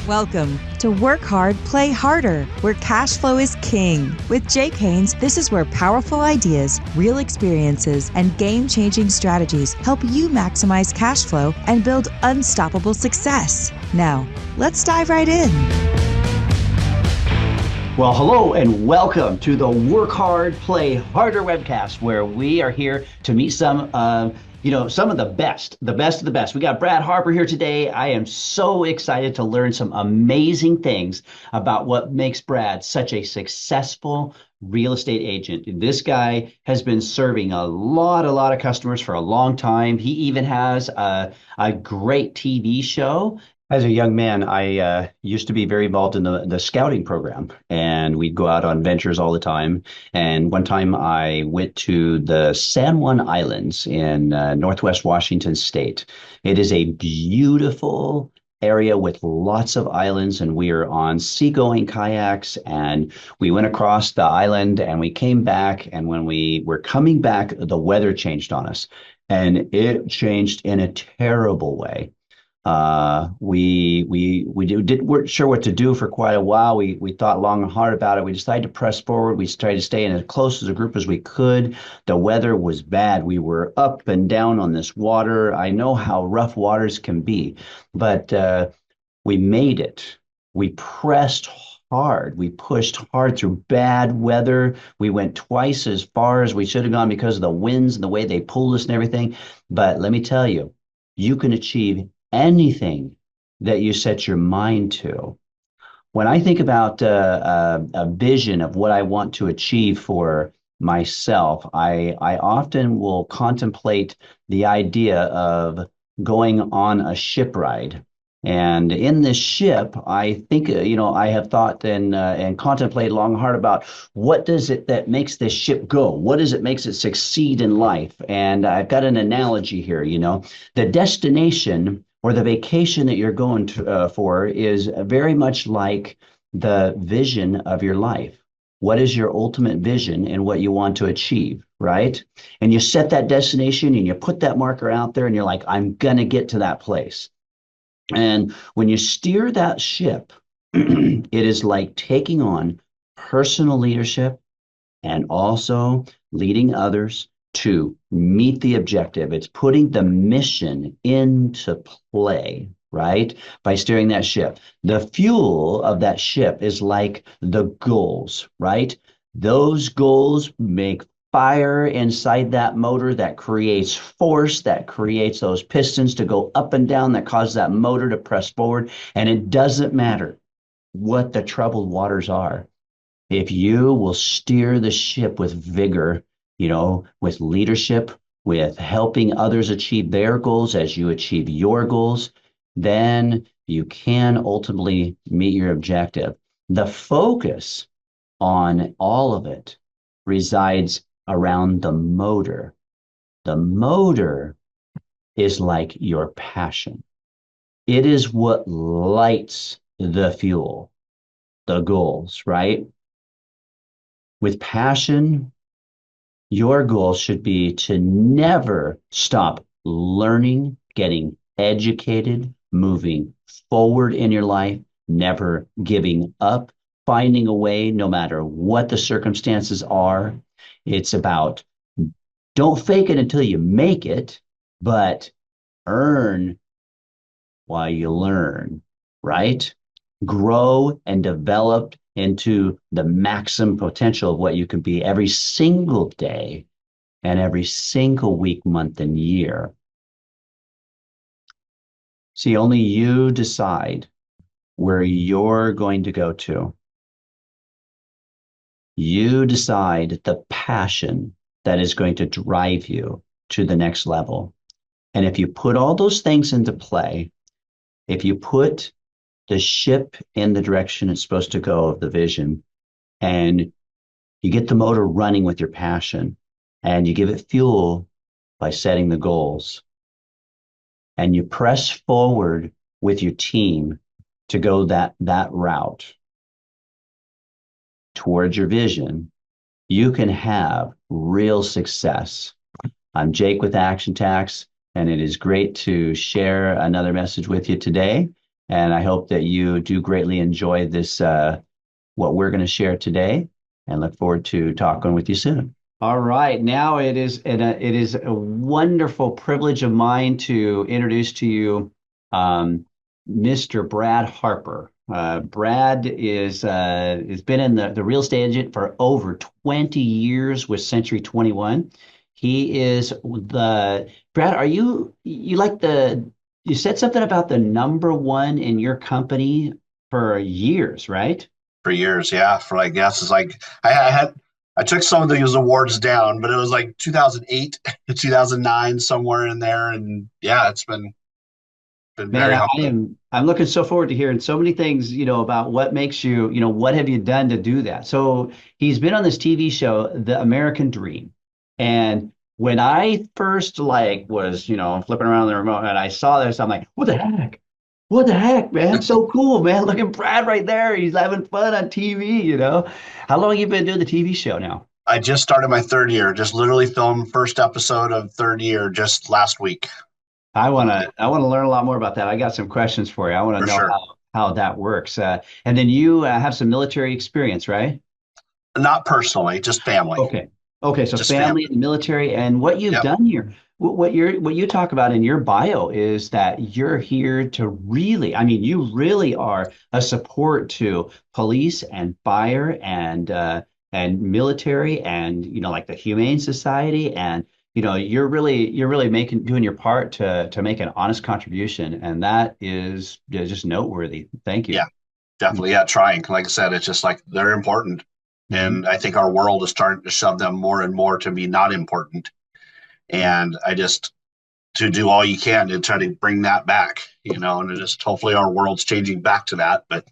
Welcome to Work Hard, Play Harder, where cash flow is king. With Jake Haynes, this is where powerful ideas, real experiences, and game-changing strategies help you maximize cash flow and build unstoppable success. Now, let's dive right in. Well, hello and welcome to the Work Hard, Play Harder webcast, where we are here to meet some of the best of the best. We got Brad Harper here today. I am so excited to learn some amazing things about what makes Brad such a successful real estate agent. This guy has been serving a lot of customers for a long time. He even has a great TV show. As a young man, I used to be very involved in the scouting program, and we'd go out on ventures all the time. And one time I went to the San Juan Islands in Northwest Washington State. It is a beautiful area with lots of islands, and we are on seagoing kayaks, and we went across the island and we came back. And when we were coming back, the weather changed on us, and it changed in a terrible way. Weren't sure what to do for quite a while. We thought long and hard about it. We decided to press forward. We tried to stay in as close as a group as we could. The weather was bad. We were up and down on this water. I know how rough waters can be, but we made it. We pressed hard. We pushed hard through bad weather. We went twice as far as we should have gone because of the winds and the way they pulled us and everything. But let me tell you, you can achieve anything that you set your mind to. When I think about a vision of what I want to achieve for myself, I often will contemplate the idea of going on a ship ride. And in this ship, I think, I have thought and contemplated long and hard about what does it that makes this ship go? What is it makes it succeed in life? And I've got an analogy here, the destination or the vacation that you're going for is very much like the vision of your life. What is your ultimate vision and what you want to achieve, right? And you set that destination and you put that marker out there and you're like, I'm going to get to that place. And when you steer that ship, it is like taking on personal leadership and also leading others to meet the objective. It's putting the mission into play, right? By steering that ship. The fuel of that ship is like the goals, right? Those goals make fire inside that motor that creates force, that creates those pistons to go up and down, that causes that motor to press forward. And it doesn't matter what the troubled waters are. If you will steer the ship with vigor, with leadership, with helping others achieve their goals as you achieve your goals, then you can ultimately meet your objective. The focus on all of it resides around the motor. The motor is like your passion. It is what lights the fuel, the goals, right? With passion, your goal should be to never stop learning, getting educated, moving forward in your life, never giving up, finding a way no matter what the circumstances are. It's about don't fake it until you make it, but earn while you learn, right? Grow and develop into the maximum potential of what you can be every single day and every single week, month, and year. See, only you decide where you're going to go to. You decide the passion that is going to drive you to the next level. And if you put all those things into play, if you put the ship in the direction it's supposed to go of the vision, and you get the motor running with your passion, and you give it fuel by setting the goals, and you press forward with your team to go that route towards your vision, you can have real success. I'm Jake with Action Tax, and it is great to share another message with you today. And I hope that you do greatly enjoy this, what we're going to share today, and look forward to talking with you soon. All right, now it is a wonderful privilege of mine to introduce to you um, Mr. Brad Harper. Brad is has been in the real estate agent for over 20 years with Century 21. He is the Brad. Are you like the you said something about the number one in your company for years, right? For years. Yeah, for like yes, it's like I took some of these awards down, but it was like 2008 to 2009 somewhere in there, and yeah, it's been Man, very I humbling. am I'm looking so forward to hearing so many things, about what makes you, what have you done to do that? So he's been on this TV show, The American Dream. And when I first was, flipping around the remote and I saw this, I'm like, what the heck? What the heck, man? So cool, man. Look at Brad right there. He's having fun on TV. How long you been doing the TV show now? I just started my third year, just literally filmed first episode of third year just last week. I So wanna I wanna learn a lot more about that. I got some questions for you. I want to for know sure. how that works. And then you have some military experience, right? Not personally, just family. Okay. Okay. So Just family. family in the military, and what you've Yep. done here, what you talk about in your bio is that you're here to really, I mean, you really are a support to police and fire and military and like the Humane Society, and you're really making doing your part to make an honest contribution, and that is just noteworthy. Thank you. Yeah, definitely. Yeah, trying. Like I said, it's just like they're important. Mhm. And I think our world is starting to shove them more and more to be not important. And I just to do all you can to try to bring that back, and just hopefully our world's changing back to that. But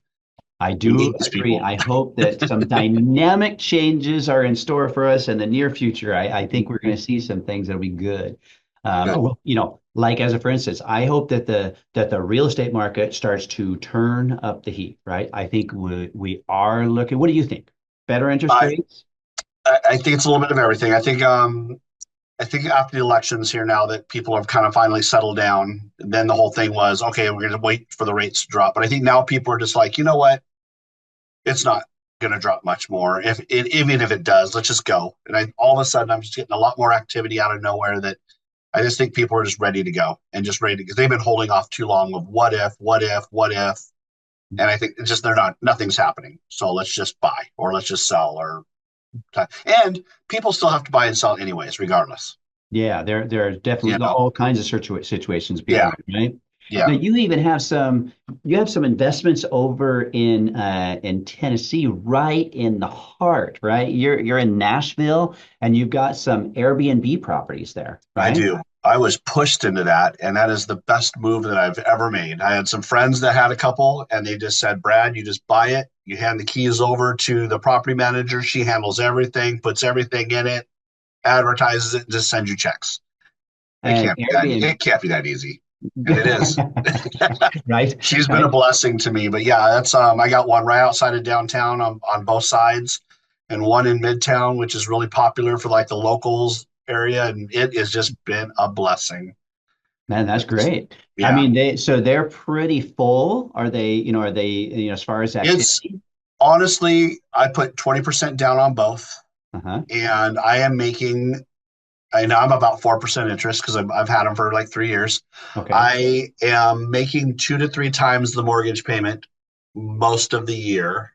I we do need these agree. people. I hope that some dynamic changes are in store for us in the near future. I think we're going to see some things that'll be good. Good. Like as a for instance, I hope that the real estate market starts to turn up the heat, right? I think we are looking. What do you think? Better interest I, rates? I think it's a little bit of everything. I think after the elections here now that people have kind of finally settled down, then the whole thing was okay, we're going to wait for the rates to drop. But I think now people are just like, you know what? It's not going to drop much more. Even if it does, let's just go. And all of a sudden, I'm just getting a lot more activity out of nowhere that I just think people are just ready to go and just ready to because they've been holding off too long of what if, what if, what if. And I think it's just nothing's happening. So let's just buy or let's just sell and people still have to buy and sell anyways, regardless. Yeah, there are You definitely know, all kinds of situations yeah, being in, right? yeah, Now you even have some investments over in Tennessee, right in the heart, right? You're in Nashville and you've got some Airbnb properties there, I right? do. I was pushed into that, and that is the best move that I've ever made. I had some friends that had a couple, and they just said, Brad, you just buy it. You hand the keys over to the property manager. She handles everything, puts everything in it, advertises it, and just sends you checks. It And can't be that. Airbnb, It can't be that easy, and it is. right? She's been a Right? blessing to me. But yeah, that's I got one right outside of downtown on both sides, and one in Midtown, which is really popular for like the locals area, and it has just been a blessing. Man, that's It's, great. I yeah, mean, they're pretty full. Are they, as far as it's activity? honestly, I put 20% down on both, Uh-huh. and I am making. I know I'm about 4% interest because I've had them for like 3 years. Okay. I am making 2 to 3 times the mortgage payment most of the year.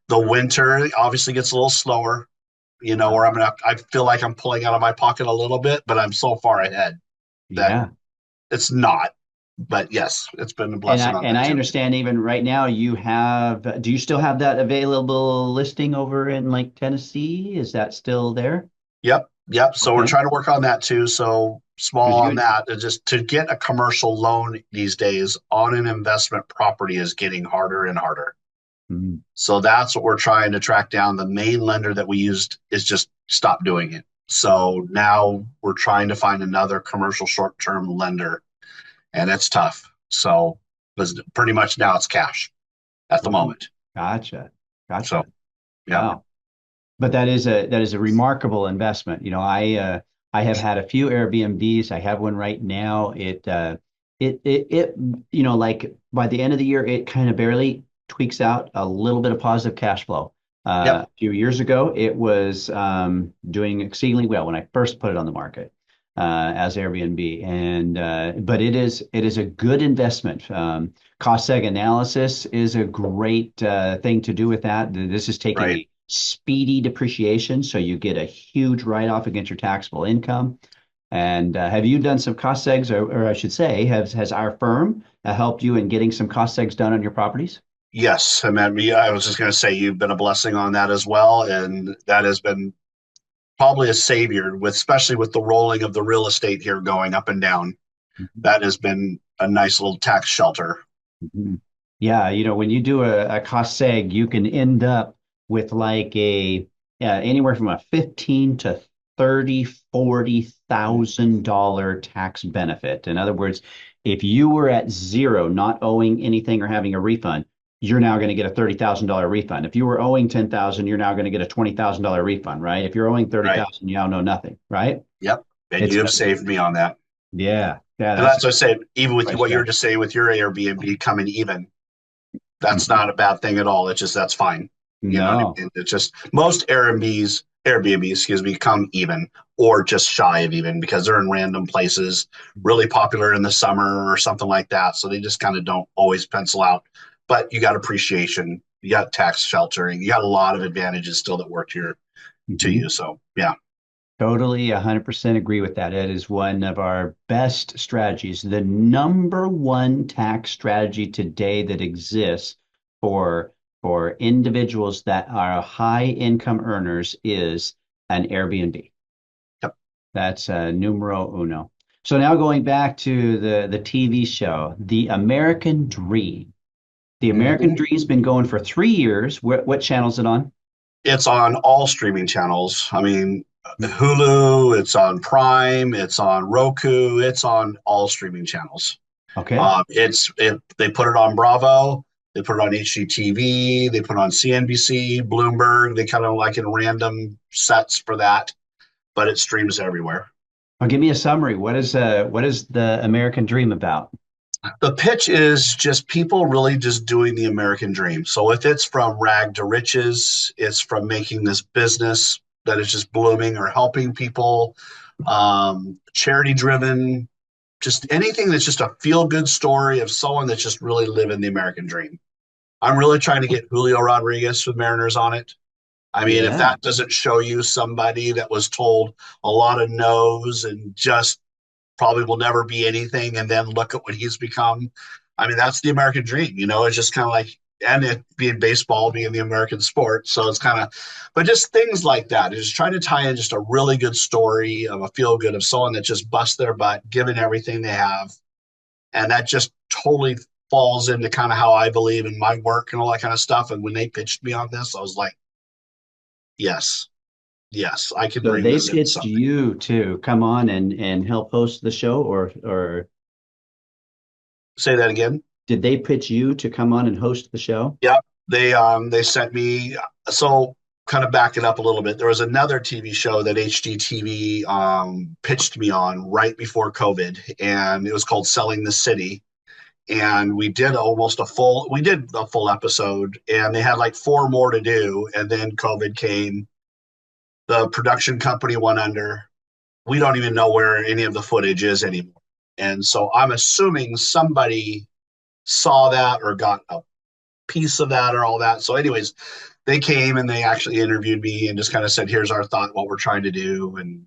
The winter obviously gets a little slower, Uh-huh. where I feel like I'm pulling out of my pocket a little bit, but I'm so far ahead that Yeah. it's not. But yes, it's been a And blessing I on and that I too. understand even right now do you still have that available listing over in like Tennessee? Is that still there? Yep, yep. So we're Okay. trying to work on that too. So small Because on you that. Just to get a commercial loan these days on an investment property is getting harder and harder. Mm, So that's what we're trying to track down. The main lender that we used is just stopped doing it. So now we're trying to find another commercial short-term lender, and it's tough. So because pretty much now it's cash at the okay. moment. Gotcha. So Gotcha. yeah, Wow. But that is a remarkable investment. I have had a few Airbnbs. I have one right now. it like by the end of the year, it kind of barely tweaks out a little bit of positive cash flow. Yep. A few years ago, it was doing exceedingly well when I first put it on the market as Airbnb, and but it is a good investment. Cost seg analysis is a great thing to do with that. This is taking Right. a speedy depreciation, so you get a huge write-off against your taxable income. And have you done some cost segs, or I should say, has our firm helped you in getting some cost segs done on your properties? Yes. I mean, yeah, I was just going to say you've been a blessing on that as well. And that has been probably a savior with, especially with the rolling of the real estate here going up and down. Mhm. That has been a nice little tax shelter. Mhm. Yeah, when you do a cost seg, you can end up with like a anywhere from a 15 to 30, $40,000 tax benefit. In other words, if you were at zero, not owing anything or having a refund, you're now going to get a $30,000 refund. If you were owing 10,000, you're now going to get a $20,000 refund, right? If you're owing Right. 30,000, you now know nothing, right? Yep. And It's you have saved me on that. yeah, And that's that's what I said, even with price what you were strategy. just saying with your Airbnb coming even, that's Mhm. not a bad thing at all. It's just that's fine. You know what I No. mean? It's just most Airbnbs, excuse me, come even or just shy of even because they're in random places, really popular in the summer or something like that. So they just kind of don't always pencil out. But you got appreciation, you got tax sheltering, you got a lot of advantages still that work here to Mhm. you. So yeah. Totally 100% agree with that. It is one of our best strategies. The number one tax strategy today that exists for for individuals that are high income earners is an Airbnb. Yep. That's numero uno. So now going back to the TV show, The American Dream. The American Mhm. Dream's been going for 3 years. What channel is it on? It's on all streaming channels. I mean, Hulu, it's on Prime, it's on Roku, it's on all streaming channels. Okay. They put it on Bravo, they put it on HGTV, they put it on CNBC, Bloomberg. They kind of like in random sets for that, but it streams everywhere. Well, give me a summary. What is the American Dream about? The pitch is just people really just doing the American dream. So if it's from rag to riches, it's from making this business that is just blooming or helping people, charity driven, just anything that's just a feel good story of someone that's just really living the American dream. I'm really trying to get Julio Rodriguez with Mariners on it. I mean, if Yeah. that doesn't show you somebody that was told a lot of no's and just probably will never be anything, and then look at what he's become. I mean, that's the American dream. It's just kind of like, and it being baseball, being the American sport. So it's kind of, but just things like that. Just trying to tie in just a really good story of a feel good of someone that just busts their butt, given everything they have. And that just totally falls into kind of how I believe in my work and all that kind of stuff. And when they pitched me on this, I was like, yes, yes, I can So bring they this into pitched something. you to come on and help host the show, or Say that again. did they pitch you to come on and host the show? Yeah, they sent me. So kind of back it up a little bit. There was another TV show that HGTV pitched me on right before COVID, and it was called Selling the City. And we did a full episode, and they had like four more to do, and then COVID came. The production company went under. We don't even know where any of the footage is anymore. And so I'm assuming somebody saw that or got a piece of that or all that. So, anyways, they came and they actually interviewed me and just kind of said, "Here's our thought, what we're trying to do, and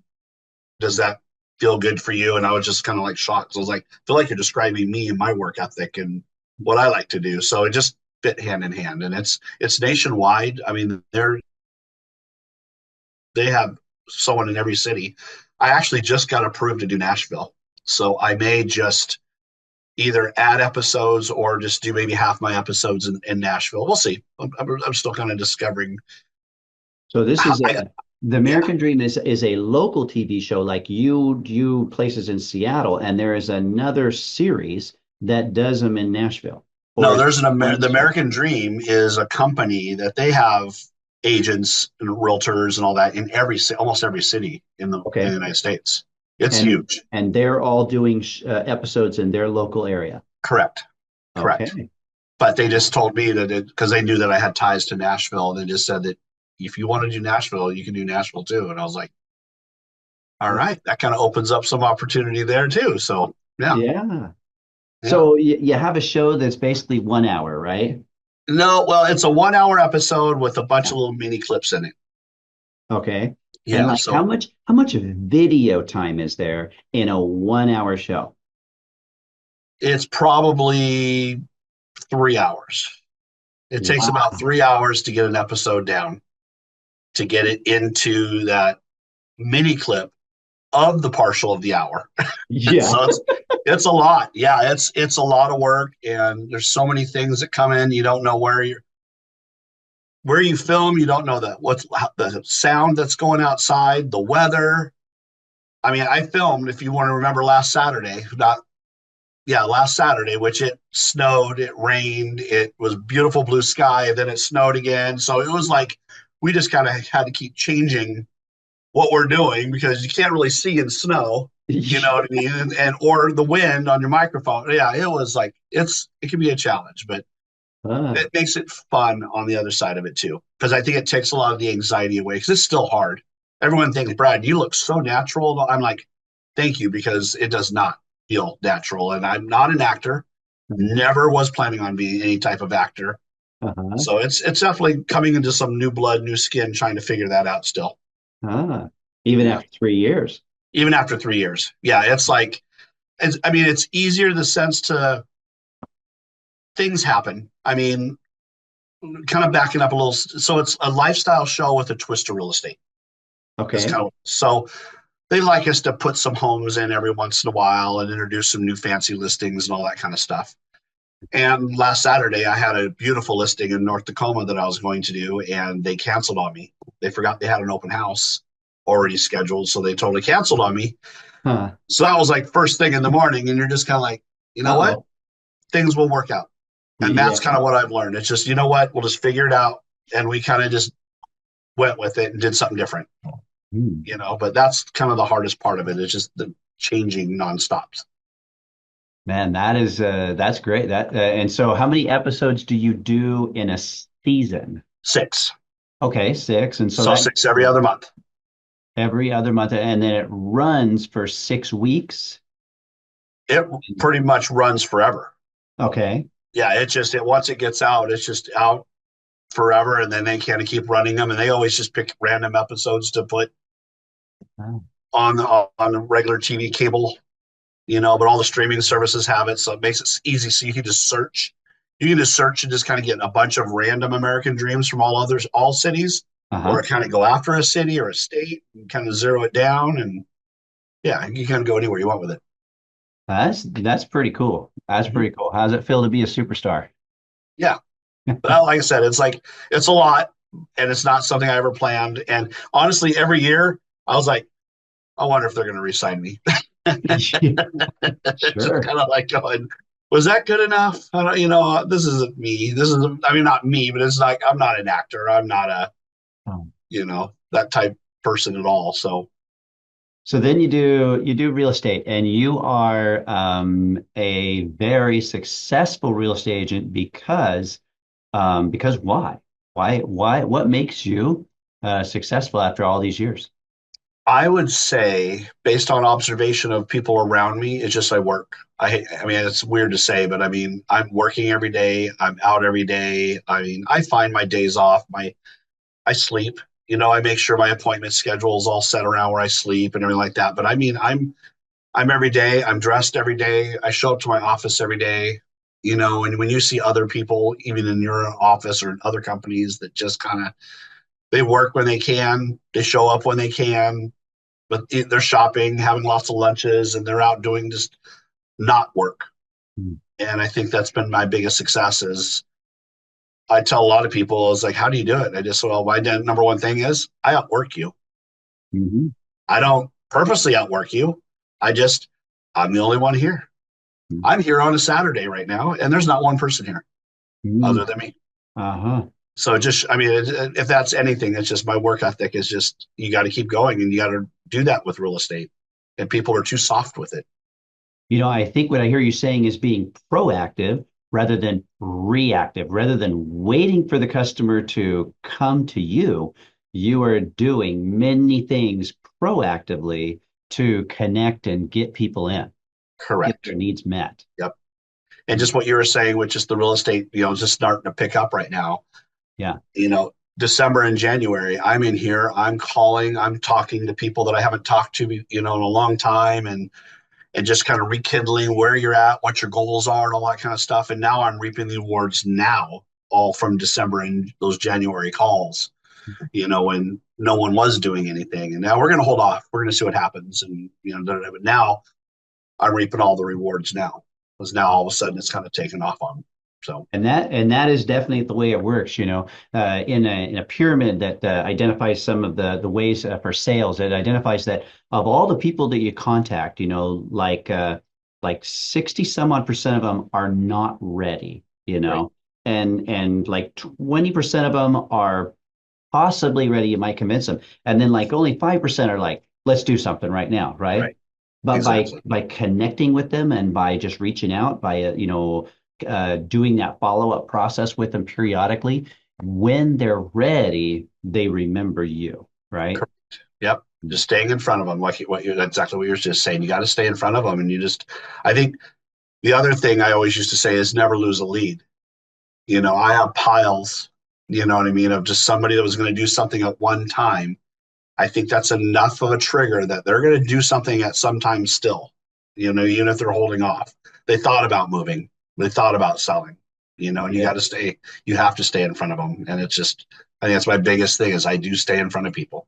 does that feel good for you?" And I was just kind of like shocked. So I was like, I feel like you're describing me and my work ethic and what I like to do. So it just fit hand in hand, and it's nationwide. I mean, they have someone in every city. I actually just got approved to do Nashville, so I may just either add episodes or just do maybe half my episodes in Nashville. We'll see. I'm still kind of discovering So this how is I, the yeah. American Dream is a local TV show like you places in Seattle, and there is another series that does them in Nashville. Or No, is there's the one series? American Dream is a company that they have agents and realtors and all that in almost every city in the Okay. United States. It's And huge. they're all doing episodes in their local area. Correct. Correct. Okay. But they just told me that because they knew that I had ties to Nashville. They just said that if you want to do Nashville, you can do Nashville too. And I was like, all right, that kind of opens up some opportunity there too. So yeah, Yeah. yeah. So you have a show that's basically 1 hour, right? No, well, it's a 1 hour episode with a bunch Yeah. of little mini clips in it. Okay. And Yeah, like so how much video time is there in a 1 hour show? it's probably 3 hours. It takes about Wow. 3 hours to get an episode down, to get it into that mini clip of the partial of the hour. Yeah. So it's a lot. Yeah, it's a lot of work, and there's so many things that come in. You don't know where you film. You don't know that what's the sound that's going outside, the weather. I mean, I filmed, if you want to remember, last Saturday, not yeah, last Saturday, which it snowed, it rained, it was beautiful blue sky, and then it snowed again. So it was like we just kind of had to keep changing what we're doing because you can't really see in snow, you know what I mean? And or the wind on your microphone. Yeah, it was like it can be a challenge, but Ah, it makes it fun on the other side of it too. Because I think it takes a lot of the anxiety away because it's still hard. Everyone thinks, Brad, you look so natural. I'm like, thank you, because it does not feel natural. And I'm not an actor, never was planning on being any type of actor. uh-huh. So it's definitely coming into some new blood, new skin, trying to figure that out still. Ah, even Yeah. after 3 years. Even after 3 years. Yeah. It's like, I mean, it's easier in the sense to things happen. I mean, kind of backing up a little. So it's a lifestyle show with a twist to real estate. It's Okay. kind of so they like us to put some homes in every once in a while and introduce some new fancy listings and all that kind of stuff. And last Saturday, I had a beautiful listing in North Tacoma that I was going to do, and they canceled on me. They forgot they had an open house already scheduled, so they totally canceled on me. Huh. So that was like first thing in the morning, and you're just kind of like, you know what? Uh-oh. Things will work out. And Yeah. that's kind of what I've learned. It's just, you know what? We'll just figure it out. And we kind of just went with it and did something different, Hmm. but that's kind of the hardest part of it. It's just the changing nonstops. Man, that's great. And so how many episodes do you do in a season? Six. Okay, six. And so So that six every other month. every other month, and then it runs for 6 weeks. It pretty much runs forever. Okay. Yeah, once it gets out, it's just out forever, and then they kind of keep running them, and they always just pick random episodes to put Oh. on the regular TV cable, but all the streaming services have it, so it makes it easy. So you can just search. You can just search and just kind of get a bunch of random American dreams from all cities, or Uh-huh. kind of go after a city or a state and kind of zero it down, and yeah, you kind of go anywhere you want with it. That's pretty cool. That's Mhm. pretty cool. How does it feel to be a superstar? Yeah, but like I said, it's a lot, and it's not something I ever planned. And honestly, every year I was like, I wonder if they're going to re-sign me. Just Sure. kind of like going, was that good enough? I don't, this isn't me. I mean, not me, but it's like I'm not an actor. I'm not Um, that type person at all. So So then you do real estate, and you are a very successful real estate agent because why? Why? What makes you successful after all these years? I would say, based on observation of people around me, it's just I work. I mean, it's weird to say, but I mean, I'm working every day. I'm out every day. I mean, I find my days off. I sleep. I make sure my appointment schedule is all set around where I sleep and everything like that. But I mean, I'm every day. I'm dressed every day. I show up to my office every day. And when you see other people, even in your office or in other companies, that just kind of they work when they can, they show up when they can, but they're shopping, having lots of lunches, and they're out doing just not work. Hmm. And I think that's been my biggest success. Is I tell a lot of people, I was like, how do you do it? I just, well, my number one thing is I outwork you. Mhm. I don't purposely outwork you. I'm the only one here. I'm here on a Saturday right now, and there's not one person here other Mhm. than me. Uh-huh. So just, I mean, if that's anything, it's just my work ethic is just, you got to keep going, and you got to do that with real estate. and people are too soft with it. I think what I hear you saying is being proactive rather than reactive, rather than waiting for the customer to come to you. You are doing many things proactively to connect and get people in, get Correct. their needs met. Yep. And just what you were saying, which is the real estate, just starting to pick up right now. Yeah. December and January, I'm in here, I'm calling, I'm talking to people that I haven't talked to, in a long time, and just kind of rekindling where you're at, what your goals are, and all that kind of stuff. And now I'm reaping the rewards now, all from December and those January calls, when no one was doing anything. And now we're going to hold off. We're going to see what happens. And, but now I'm reaping all the rewards now, because now all of a sudden it's kind of taken off on me. So, And that is definitely the way it works, in a pyramid that identifies some of the ways for sales. It identifies that of all the people that you contact, like 60 some odd percent of them are not ready, right, and like 20% of them are possibly ready. You might convince them, and then like only 5% are like, let's do something right now, right? right, But by exactly. by connecting with them and by just reaching out, by doing that follow-up process with them periodically, when they're ready, they remember you, right? Correct. Yep. Just staying in front of them, like that's exactly what you're just saying. You got to stay in front of them, and I think the other thing I always used to say is never lose a lead. I have piles, you know what I mean, of just somebody that was going to do something at one time. I think that's enough of a trigger that they're going to do something at some time still, even if they're holding off. They thought about moving, they thought about selling, and Yeah. you have to stay in front of them. And I think that's my biggest thing is I do stay in front of people.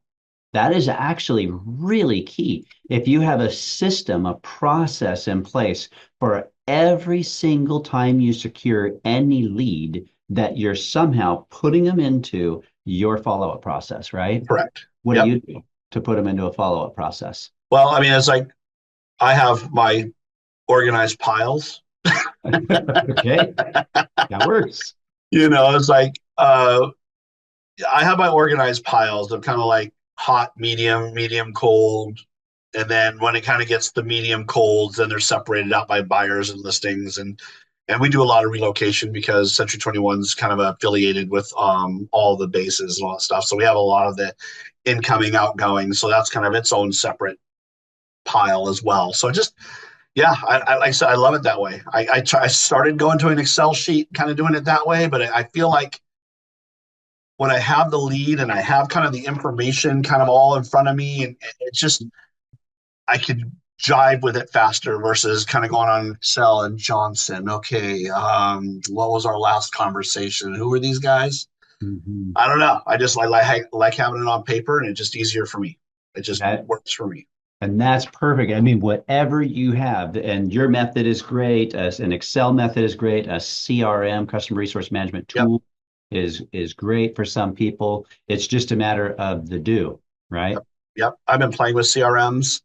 That is actually really key. If you have a system, a process in place for every single time you secure any lead, that you're somehow putting them into your follow-up process, right? Correct. What do Yep. you do to put them into a follow-up process? Well, I mean, it's like I have my organized piles. Okay, that works. It's like I have my organized piles of kind of like hot, medium, cold. And then when it kind of gets the medium colds, then they're separated out by buyers and listings. And we do a lot of relocation because Century 21 is kind of affiliated with all the bases and all that stuff. So we have a lot of the incoming, outgoing. So that's kind of its own separate pile as well. So just yeah, like I said, I love it that way. I started going to an Excel sheet, kind of doing it that way, but I feel like when I have the lead and I have kind of the information kind of all in front of me, and it's just I could jive with it faster versus kind of going on Excel and Johnson. Okay, what was our last conversation? Who are these guys? Mhm. I don't know. I just like having it on paper, and it's just easier for me. It just That works for me. And that's perfect. I mean, whatever you have, and your method is great. An Excel method is great. A CRM, customer resource management Yep, tool, is great for some people. It's just a matter of the do, right? yep, yep. I've been playing with CRMs,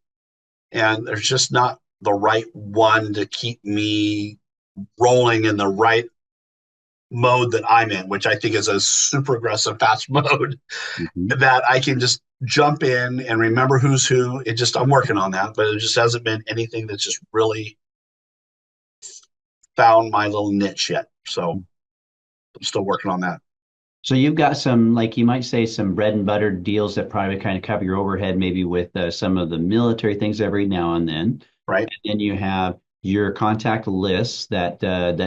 and there's just not the right one to keep me rolling in the right mode that I'm in, which I think is a super aggressive fast mode Mhm. that I can just jump in and remember who's who. I'm working on that, but it just hasn't been anything that's just really found my little niche yet. So I'm still working on that. So you've got some, like you might say, some bread and butter deals that probably kind of cover your overhead, maybe with some of the military things every now and then. Right. And then you have your contact lists that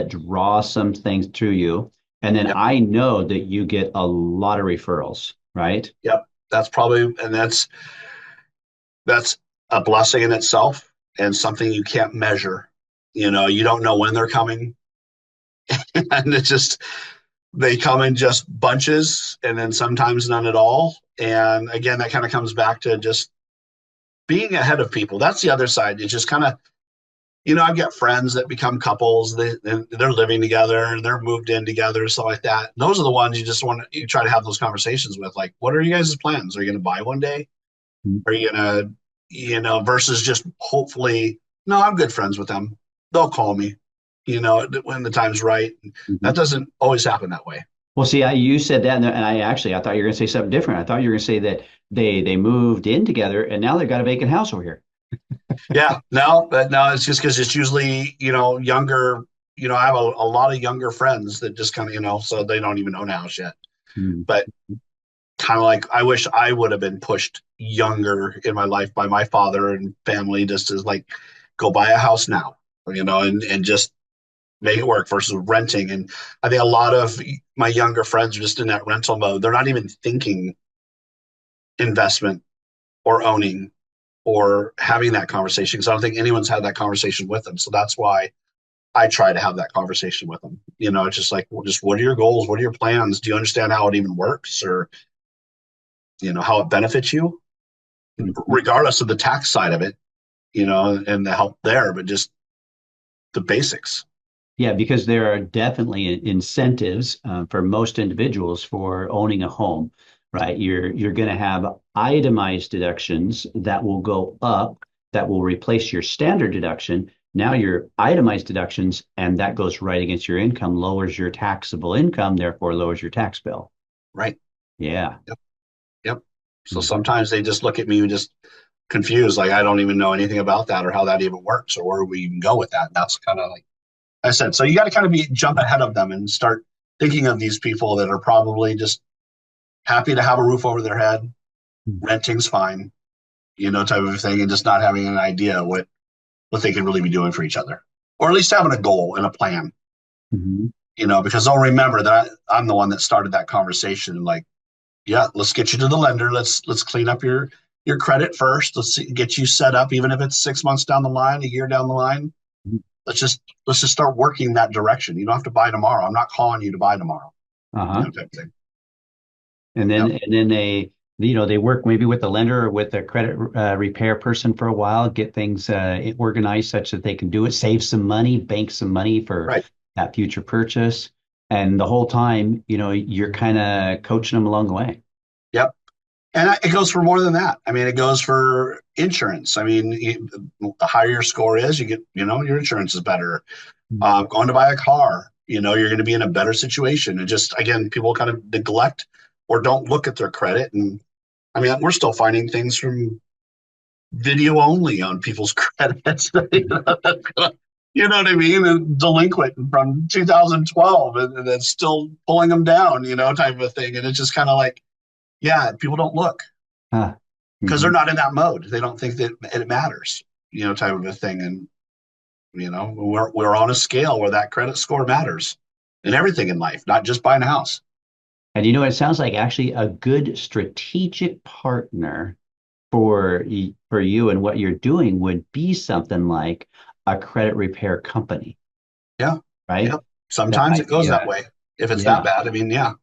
draw some things to you. And then Yep. I know that you get a lot of referrals, right? Yep. And that's a blessing in itself and something you can't measure. You don't know when they're coming. And they come in just bunches and then sometimes none at all. And again, that kind of comes back to just being ahead of people. That's the other side. It's just kind of, I've got friends that become couples. They're living together. They're moved in together, stuff like that. And those are the ones you try to have those conversations with. Like, what are you guys' plans? Are you going to buy one day? Are you going to, versus just hopefully, no, I'm good friends with them. They'll call me, when the time's right. Mhm. That doesn't always happen that way. Well, see, you said that, and I thought you were going to say something different. I thought you were going to say that they moved in together, and now they've got a vacant house over here. Yeah, no, but no, it's just because it's usually, younger, I have a lot of younger friends that just kind of, so they don't even own a house yet. Mm. But kind of like, I wish I would have been pushed younger in my life by my father and family just as like, go buy a house now, and just make it work versus renting. And I think a lot of my younger friends are just in that rental mode. They're not even thinking investment or owning or having that conversation because I don't think anyone's had that conversation with them. So that's why I try to have that conversation with them. It's just like, well, just what are your goals? What are your plans? Do you understand how it even works or, how it benefits you, Mhm. regardless of the tax side of it, and the help there, but just the basics. Yeah, because there are definitely incentives for most individuals for owning a home, right? You're going to have itemized deductions that will go up, that will replace your standard deduction. Now your itemized deductions, and that goes right against your income, lowers your taxable income, therefore lowers your tax bill. Right. Yeah. Yep. Yep. So Mhm. sometimes they just look at me just confused, like I don't even know anything about that or how that even works or where we even go with that. And that's kind of like I said. So you got to kind of jump ahead of them and start thinking of these people that are probably just happy to have a roof over their head. Renting's fine, type of thing, and just not having an idea what they can really be doing for each other, or at least having a goal and a plan. Mhm. Because they'll remember that I'm the one that started that conversation. Like, yeah, let's get you to the lender. Let's clean up your credit first. Get you set up, even if it's 6 months down the line, a year down the line. Let's just start working that direction. You don't have to buy tomorrow. I'm not calling you to buy tomorrow. Uh-huh. Type thing. And then Yep. and then they work maybe with the lender or with the credit repair person for a while, get things organized such that they can do it, save some money, bank some money for Right. that future purchase. And the whole time, you're kind of coaching them along the way. Yep. And it goes for more than that. I mean, it goes for insurance. I mean, the higher your score is, you get, your insurance is better. Going to buy a car, you're going to be in a better situation. And just, again, people kind of neglect or don't look at their credit. And I mean, we're still finding things from video only on people's credits. You know what I mean? And delinquent from 2012 and that's still pulling them down, type of thing. And it's just kind of like, yeah, people don't look Ah, because they're mhm. not in that mode. They don't think that it matters, type of a thing. And we're on a scale where that credit score matters in everything in life, not just buying a house. And it sounds like actually a good strategic partner for you and what you're doing would be something like a credit repair company, Yeah, right? yeah. That Sometimes might it be goes that way if it's that yeah. bad. I mean, yeah.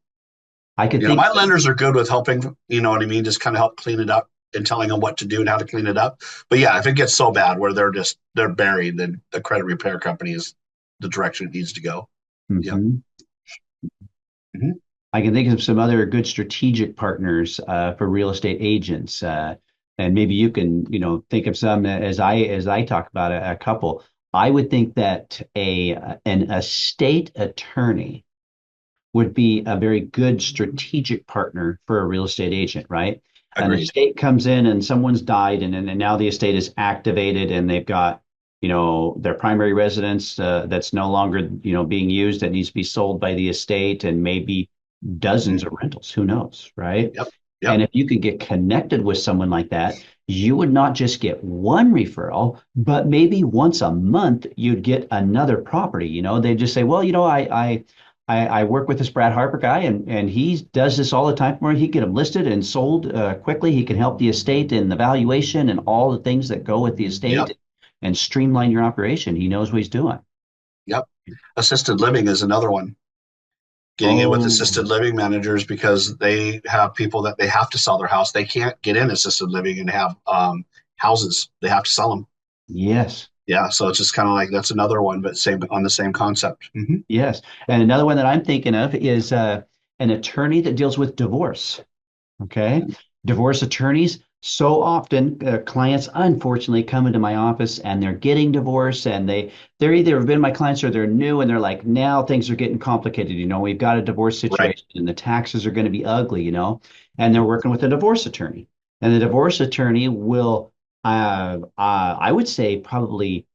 I could think My that. lenders are good with helping. You know what I mean? Just kind of help clean it up and telling them what to do and how to clean it up. But yeah, if it gets so bad where they're buried, then the credit repair company is the direction it needs to go. Yep. Mhm. Hmm. I can think of some other good strategic partners for real estate agents, and maybe you can, think of some as I talk about a couple. I would think that an estate attorney would be a very good strategic partner for a real estate agent, right? An Agreed. estate comes in and someone's died, and now the estate is activated, and they've got, their primary residence that's no longer, being used that needs to be sold by the estate, and maybe dozens Hmm. of rentals. Who knows, right? Yep. And Yep. if you could get connected with someone like that, you would not just get one referral, but maybe once a month you'd get another property. They just say, well, I work with this Brad Harper guy, and he does this all the time for me. He can get them listed and sold quickly. He can help the estate in the valuation and all the things that go with the Yep. estate and streamline your operation. He knows what he's doing. Yep. Assisted living is another one. Getting in with Oh, assisted living managers because they have people that they have to sell their house. They can't get in assisted living and have houses. They have to sell them. yes, Yeah, so it's just kind of like that's another one, but same on the same concept. Hmm. yes. And another one that I'm thinking of is an attorney that deals with divorce. Okay. Divorce attorneys, so often clients unfortunately come into my office and they're getting divorced, and they're either have been my clients or they're new, and they're like, now things are getting complicated. We've got a divorce Right. situation and the taxes are going to be ugly, and they're working with a divorce attorney. And the divorce attorney will I would say probably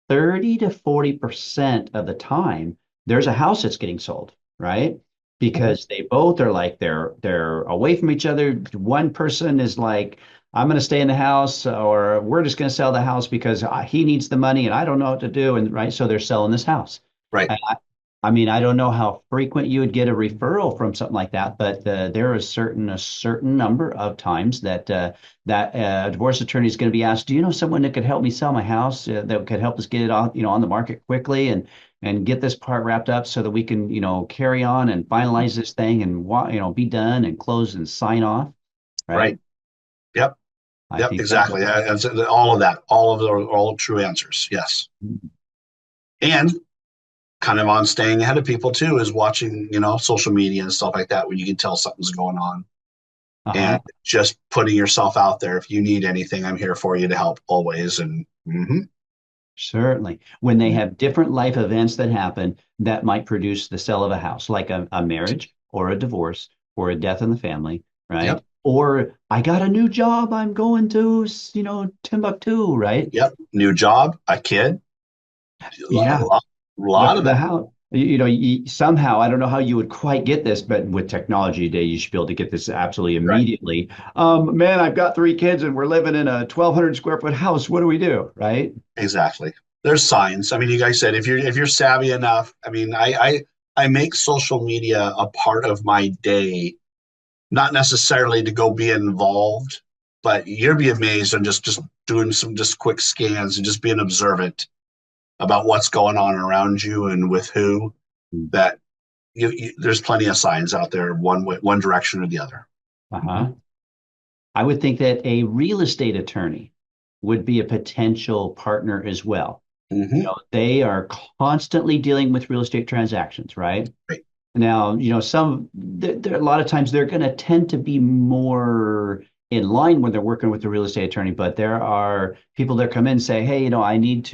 30 to 40% of the time, there's a house that's getting sold, right? Mhm. Because they both are like they're away from each other. One person is like, I'm going to stay in the house, or we're just going to sell the house because he needs the money and I don't know what to do. And right, so they're selling this house. Right. I mean, I don't know how frequent you would get a referral from something like that, but there is a certain number of times that a divorce attorney is going to be asked, "Do you know someone that could help me sell my house that could help us get it on, on the market quickly and get this part wrapped up so that we can, carry on and finalize this thing and be done and close and sign off." Right? Right. Yep. I Yep. think that. Exactly. All of that. All of those are all true answers. Yes. And kind of on staying ahead of people too is watching, social media and stuff like that when you can tell something's going on and Uh-huh. just putting yourself out there. If you need anything, I'm here for you to help always. And Certainly. When they have different life events that happen that might produce the sale of a house, like a marriage or a divorce or a death in the family, right? yep, Or I got a new job, I'm going to, Timbuktu, right? yep. New job, a kid, Yeah. a lot of The that. house, somehow, I don't know how you would quite get this, but with technology today, you should be able to get this absolutely Right. immediately. Man, I've got three kids and we're living in a 1,200 square foot house. What do we do? Right? Exactly. There's signs. I mean, you guys said if you're savvy enough, I mean, I make social media a part of my day, not necessarily to go be involved, but you'll be amazed. I'm just doing some just quick scans and just being observant about what's going on around you and with who. That there's plenty of signs out there, one way, one direction or the other. Uh-huh. I would think that a real estate attorney would be a potential partner as well. Mm-hmm. They are constantly dealing with real estate transactions, right? Right. Now, a lot of times they're going to tend to be more in line when they're working with the real estate attorney, but there are people that come in and say, "Hey, I need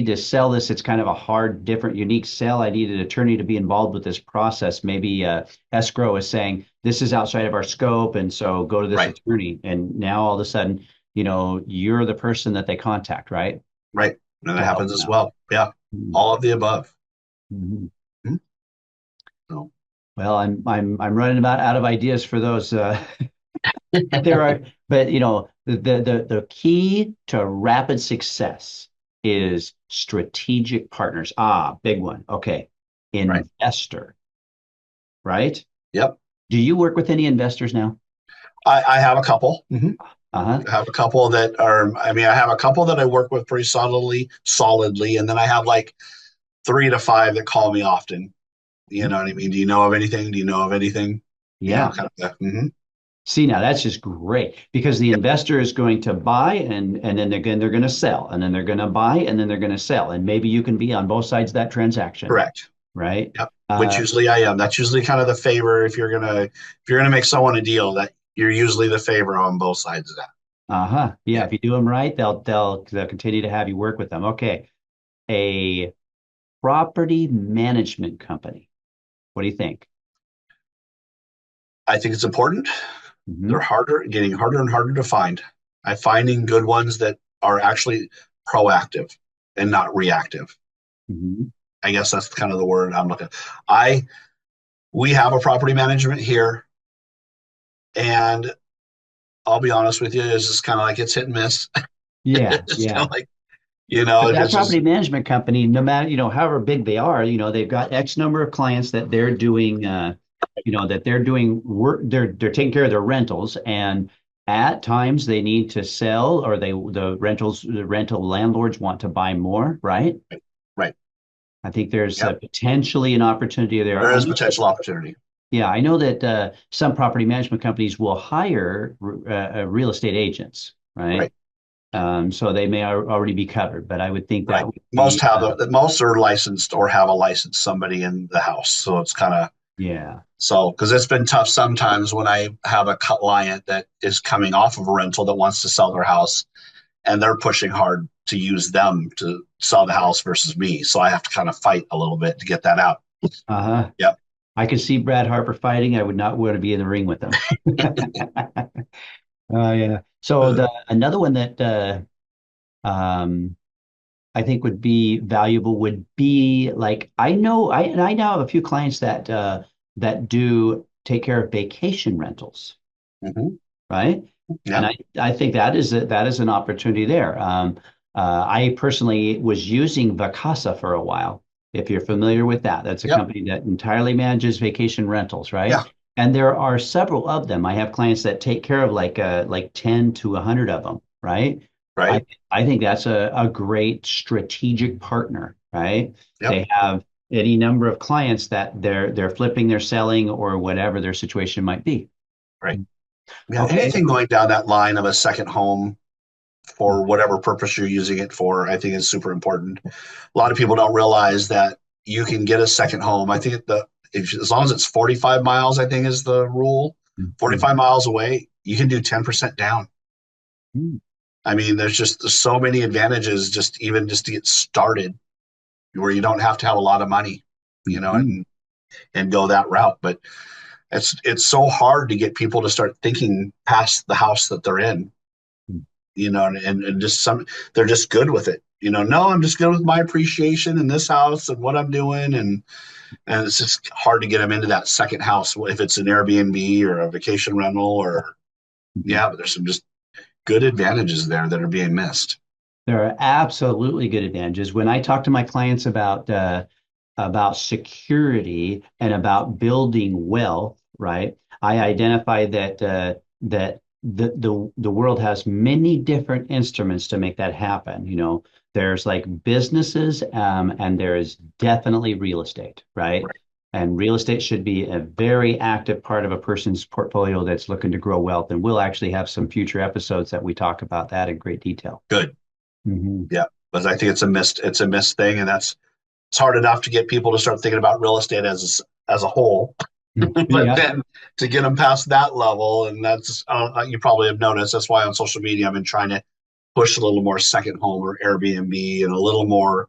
to sell this. It's kind of a hard, different, unique sale. I need an attorney to be involved with this process." Maybe escrow is saying, "This is outside of our scope, and so go to this Right. attorney." And now all of a sudden, you're the person that they contact, right? Right. And that To help happens them as out. well. Yeah. Mhm. All of the above. Mhm. Mhm. So, Well, I'm running about out of ideas for those. There are, but the key to rapid success is strategic partners. Ah, big one. Okay. right. Investor, right? Yep. Do you work with any investors now? I have a couple. Mhm. Uh-huh. I have a couple that are, I mean, I have a couple that I work with pretty solidly. And then I have like 3 to 5 that call me often. You know what I mean? Do you know of anything? Do you know of anything? Yeah. Kind of. See, now that's just great because the Yep. investor is going to buy and then they're going to sell and then they're going to buy and then they're going to sell and maybe you can be on both sides of that transaction, Correct. right? Yep. Which Uh, usually I am. That's usually kind of the favor if you're gonna make someone a deal, that you're usually the favor on both sides of that. uh-huh. Yeah, Yep. if you do them right, they'll continue to have you work with them. Okay. A property management company. What do you think? I think it's important. They're Hmm. getting harder and harder to find. I'm finding good ones that are actually proactive and not reactive. Hmm. I guess that's kind of the word I'm looking. I We have a property management here, and I'll be honest with you, it's just kind of like it's hit and miss. Yeah, It's kind yeah. of like But that it's property just management company, no matter, however big they are, they've got X number of clients that they're doing, that they're doing work, they're taking care of their rentals, and at times they need to sell, or the rental landlords want to buy more, right? right. I think there's Yep. potentially an opportunity there. There is potential opportunity. Yeah, I know that some property management companies will hire real estate agents, right? Right. So they may already be covered, but I would think that Right. would Most be, have most are licensed or have a licensed somebody in the house. So it's kind of yeah. because it's been tough sometimes when I have a client that is coming off of a rental that wants to sell their house and they're pushing hard to use them to sell the house versus me. So I have to kind of fight a little bit to get that out. Uh-huh. Yep. I could see Brad Harper fighting. I would not want to be in the ring with him. Yeah. So the another one that um, I think would be valuable would be like I now have a few clients that that do take care of vacation rentals, Hmm. right? And Yeah. I think that is an opportunity there. I personally was using Vacasa for a while. If you're familiar with that, that's a Yep. company that entirely manages vacation rentals, right? Yeah. And there are several of them. I have clients that take care of like 10 to 100 of them, right? I Right. I think that's a great strategic partner, right? Yep. They have any number of clients that they're flipping, they're selling, or whatever their situation might be. Right. Yeah. Okay. Anything going down that line of a second home for whatever purpose you're using it for, I think is super important. A lot of people don't realize that you can get a second home. I think as long as it's 45 miles, I think is the rule. Mhm. 45 miles away, you can do 10% down. Mhm. I mean, there's so many advantages just to get started where you don't have to have a lot of money, Mhm. and go that route. But it's so hard to get people to start thinking past the house that they're in, and just they're just good with it. No, I'm just good with my appreciation in this house and what I'm doing, and it's just hard to get them into that second house if it's an Airbnb or a vacation rental or Mhm. yeah, but there's some just good advantages there that are being missed. There are absolutely good advantages. When I talk to my clients about security and about building wealth, right? I identify that the world has many different instruments to make that happen. There's like businesses, and there is definitely real estate, right? Right. And real estate should be a very active part of a person's portfolio that's looking to grow wealth. And we'll actually have some future episodes that we talk about that in great detail. Good. Hmm. Yeah. But I think it's a missed thing, and it's hard enough to get people to start thinking about real estate as a whole. But Yeah. then to get them past that level, and that's you probably have noticed. That's why on social media I've been trying to push a little more second home or Airbnb and a little more,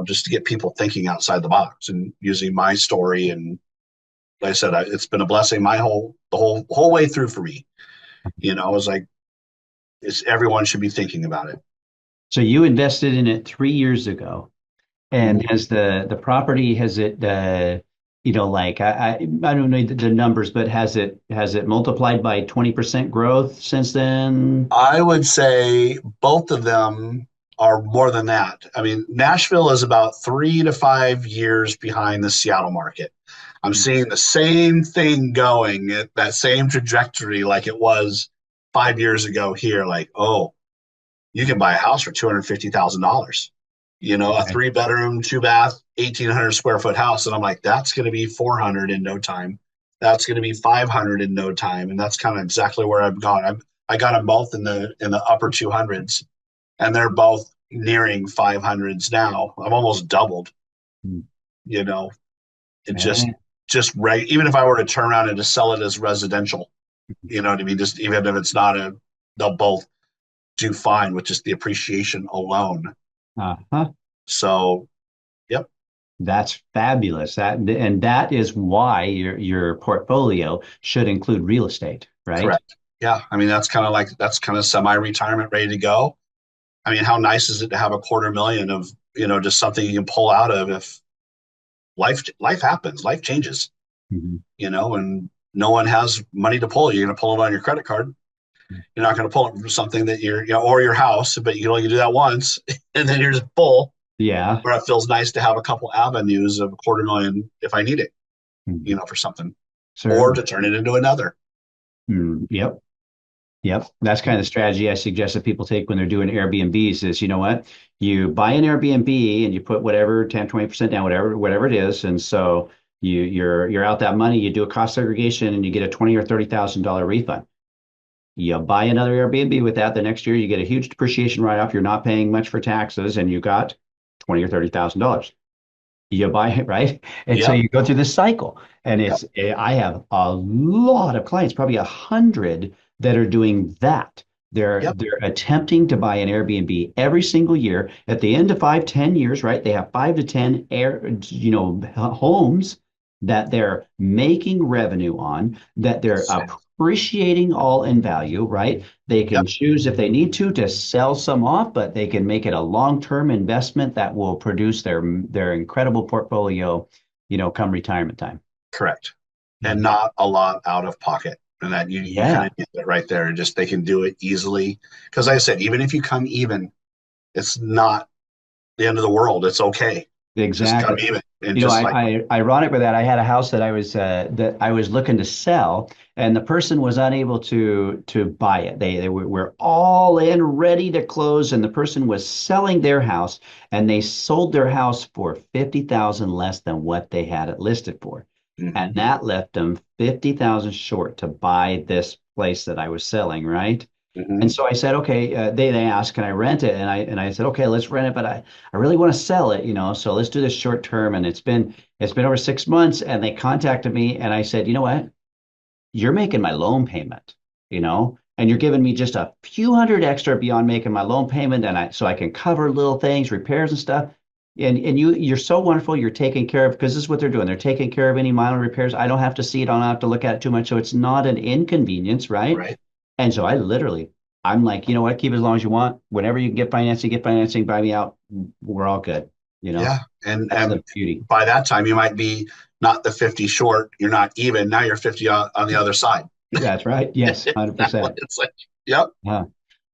just to get people thinking outside the box and using my story. And like I said, it's been a blessing the whole way through for me. I was like, everyone should be thinking about it. So you invested in it 3 years ago, and Mhm. has the property has it like I don't know the numbers, but has it multiplied by 20% growth since then? I would say both of them are more than that. I mean, Nashville is about 3 to 5 years behind the Seattle market. I'm seeing the same thing going at that same trajectory like it was 5 years ago here. Like, oh, you can buy a house for $250,000. A Okay. 3 bedroom, 2 bath, 1,800 square foot house, and I'm like, that's going to be 400 in no time. That's going to be 500 in no time, and that's kind of exactly where I've gone. I got them both in the upper 200s, and they're both nearing 500s now. I'm almost doubled. Hmm. You know, it Eh, just right. Even if I were to turn around and just sell it as residential, you know what I mean. Just even if it's not they'll both do fine with just the appreciation alone. uh-huh. So, yep, That's fabulous. That is why your portfolio should include real estate, right? correct. Yeah, I mean that's kind of semi-retirement ready to go. I mean, how nice is it to have a 250,000 of just something you can pull out of if life happens, life changes, Mhm. and no one has money to pull. You're going to pull it on your credit card. You're not going to pull it from something that or your house, but you can only do that once, and then you're just full. Yeah. Where it feels nice to have a couple avenues of a 250,000 if I need it, Mhm. for something, or Certainly. to turn it into another. Yep. Yep. That's kind of the strategy I suggest that people take when they're doing Airbnbs is, you know what? You buy an Airbnb and you put whatever 10, 20% down, whatever it is. And so you're out that money, you do a cost segregation and you get a 20 or $30,000 refund. You buy another Airbnb with that the next year, you get a huge depreciation write-off. You're not paying much for taxes and you got 20 or $30,000. You buy it, right? And so Yep. you go through this cycle. And Yep. I have a lot of clients, probably 100 that are doing that. They're Yep. they're attempting to buy an Airbnb every single year. At the end of 5, 10 years, right? They have 5 to 10 homes, that they're making revenue on, that they're appreciating all in value, right? They can Yep. choose if they need to sell some off, but they can make it a long-term investment that will produce their incredible portfolio, come retirement time. Correct. And Mhm. not a lot out of pocket. And that you kind Yeah, of get it right there. Just they can do it easily. Because like I said, even if you come even, it's not the end of the world. It's okay. Just come exactly. even. And just like, Ironic with that, I had a house that I was looking to sell, and the person was unable to buy it. They were all in, ready to close, and the person was selling their house, and they sold their house for 50,000 less than what they had it listed for, and mhm, that left them 50,000 short to buy this place that I was selling, right? And mhm. so I said, okay, they asked, can I rent it? And I said, okay, let's rent it, but I really want to sell it, so let's do this short term. And it's been over 6 months, and they contacted me, and I said, you know what? You're making my loan payment, and you're giving me just a few hundred extra beyond making my loan payment, so I can cover little things, repairs and stuff. And you're so wonderful. You're taking care of, because this is what they're doing. They're taking care of any minor repairs. I don't have to see it. I don't have to look at it too much. So it's not an inconvenience, right? Right. And so I'm like, you know what? Keep it as long as you want. Whenever you can get financing, buy me out. We're all good. Yeah. And That's and the beauty. by that time you might be not the 50 short, you're not even. Now you're 50 on the other side. That's right. Yes, Now 100%. it's like, yep, Yeah.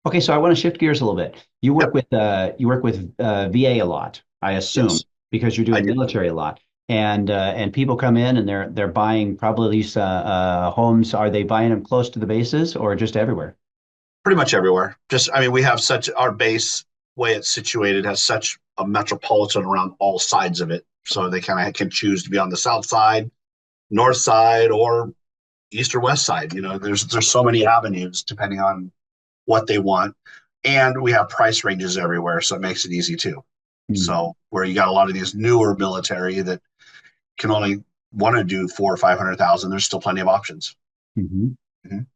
Okay, so I want to shift gears a little bit. You work yep, with VA a lot, I assume, yes, because you're I doing do. military a lot, and people come in and they're buying probably these homes. Are they buying them close to the bases or just everywhere? Pretty much everywhere. Just, I mean, we have such our base way it's situated has such a metropolitan around all sides of it. So they kind of can choose to be on the south side, north side, or east or west side. There's so many avenues depending on what they want. And we have price ranges everywhere, so it makes it easy too. Hmm. So where you got a lot of these newer military that can only want to do 400,000 or 500,000, there's still plenty of options. Hmm. Mhm.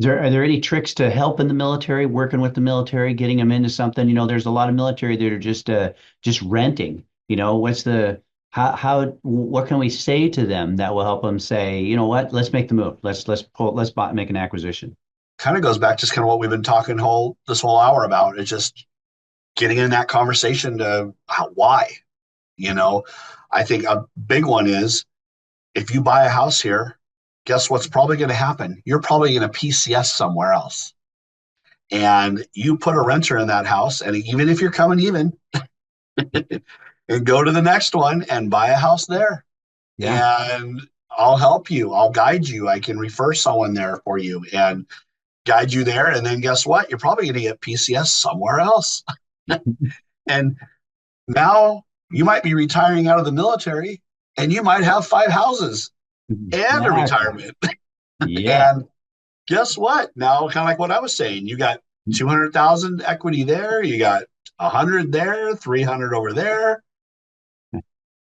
Are there any tricks to help in the military, working with the military, getting them into something? There's a lot of military that are just renting. What's the how what can we say to them that will help them say, you know what, let's make the move. Make an acquisition. Kind of goes back to just kind of what we've been talking this whole hour about. It's just getting in that conversation to why. You know, I think a big one is if you buy a house here, guess what's probably going to happen? You're probably going to PCS somewhere else. And you put a renter in that house, and even if you're coming even, and go to the next one and buy a house there. Yeah. And I'll help you. I'll guide you. I can refer someone there for you and guide you there. And then guess what? You're probably going to get PCS somewhere else. And now you might be retiring out of the military and you might have 5 houses and a Exactly. retirement. Yeah. And guess what? Now, kind of like what I was saying, you got 200,000 equity there, you got 100 there, 300 over there.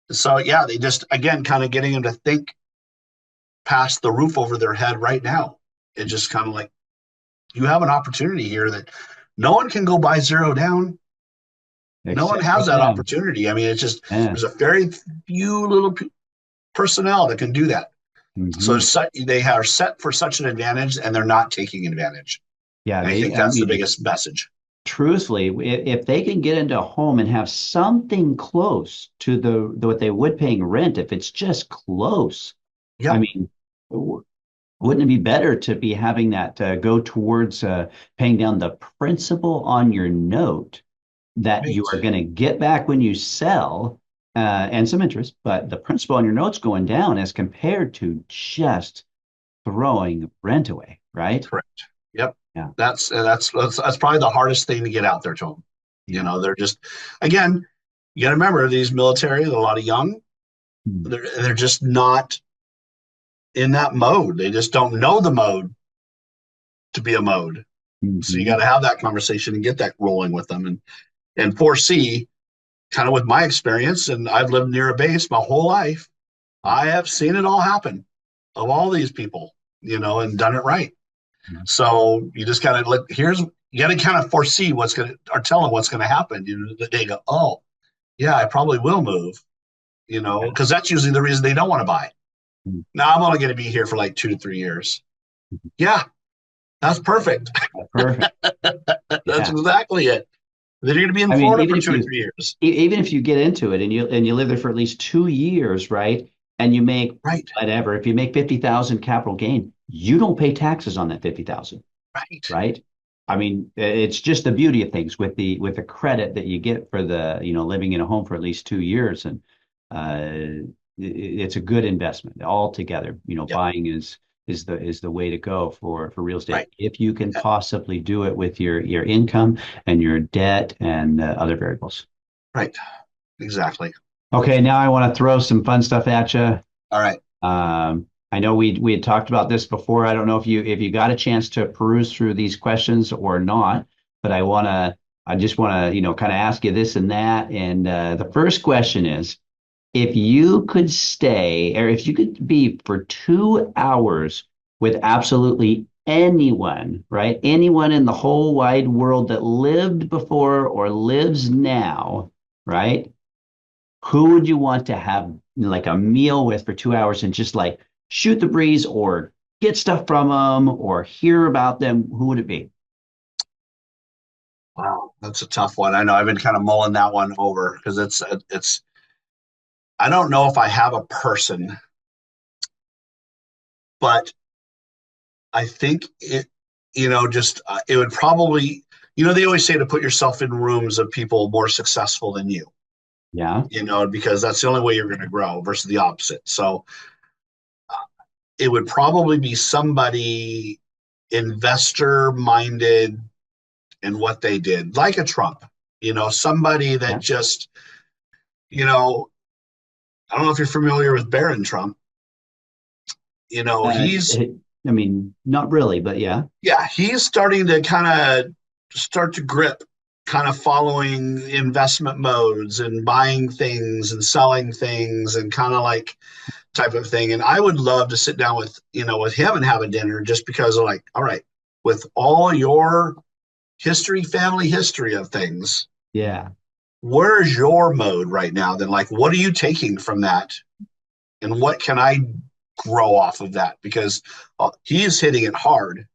So, yeah, they just, again, kind of getting them to think past the roof over their head right now. It's just kind of like you have an opportunity here that no one can go buy zero down. No one Except for has that them. opportunity. I mean, it's just, Yeah. there's a very few little personnel that can do that. So Hmm. they are set for such an advantage and they're not taking advantage. Yeah. And I think I that's the mean, biggest message. truthfully, if they can get into a home and have something close to what they would paying rent, if it's just close, I Yep. mean, wouldn't it be better to be having that go towards paying down the principal on your note that you Right. are going to get back when you sell, and some interest, but the principal on your note's going down as compared to just throwing rent away, right? Correct. Yep. Yeah. That's probably the hardest thing to get out there to them. Yeah. They're just, again, you got to remember these military, a lot of young, Mm-hmm. they're just not in that mode. They just don't know the mode to be a mode. So you got to have that conversation and get that rolling with them and foresee kind of with my experience. And I've lived near a base my whole life. I have seen it all happen of all these people, and done it right. So you just kind of you got to kind of foresee what's going to, or tell them what's going to happen. They go, oh, yeah, I probably will move, because that's usually the reason they don't want to buy. Now I'm only going to be here for like 2 to 3 years. Yeah, that's perfect. Perfect. That's Yeah. exactly it. Then you're going to be in I mean, Florida for 2 or 3 years. even if you get into it and you live there for at least 2 years, right? And you make Right, whatever, if you make 50,000 capital gain, you don't pay taxes on that 50,000, right, right? I mean, it's just the beauty of things with the credit that you get for living in a home for at least 2 years, and it's a good investment altogether. yep, Buying is the way to go for real estate right, if you can yep, possibly do it with your income and your debt and other variables. right, exactly. Okay, now I want to throw some fun stuff at you. All right. I know we had talked about this before. I don't know if you got a chance to peruse through these questions or not, but I just want to kind of ask you this and that. And the first question is, if you could stay, or if you could be for 2 hours with absolutely anyone, right? Anyone in the whole wide world that lived before or lives now, right? Who would you want to have like a meal with for 2 hours and just like shoot the breeze or get stuff from them or hear about them? Who would it be? Wow, that's a tough one. I know I've been kind of mulling that one over because it's I don't know if I have a person, but I think just it would probably, they always say to put yourself in rooms of people more successful than you, Yeah. because that's the only way you're going to grow versus the opposite. So it would probably be somebody investor minded in what they did, like a Trump, somebody that Yeah. just, I don't know if you're familiar with Barron Trump. Uh, He's I mean, not really, but yeah. yeah, he's starting to kind of start to grip kind of following investment modes and buying things and selling things and kind of like type of thing. And I would love to sit down with him and have a dinner just because of like, all right, with all your family history of things, Yeah. where's your mode right now? Then like, what are you taking from that? And what can I grow off of that? Because he is hitting it hard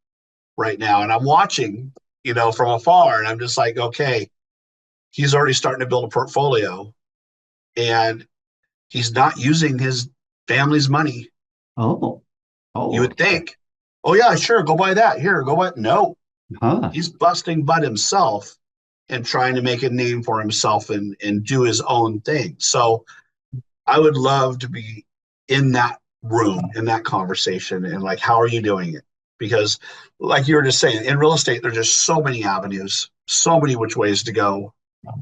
right now. And I'm watching, from afar, and I'm just like, okay, he's already starting to build a portfolio and he's not using his family's money. Oh. You Oh, would okay. think, oh, yeah, sure, go buy that. Here, go buy. No, Huh. he's busting butt himself and trying to make a name for himself and do his own thing. So I would love to be in that room, in that conversation, and like, how are you doing it? Because, like you were just saying, in real estate, there's just so many avenues, so many which ways to go,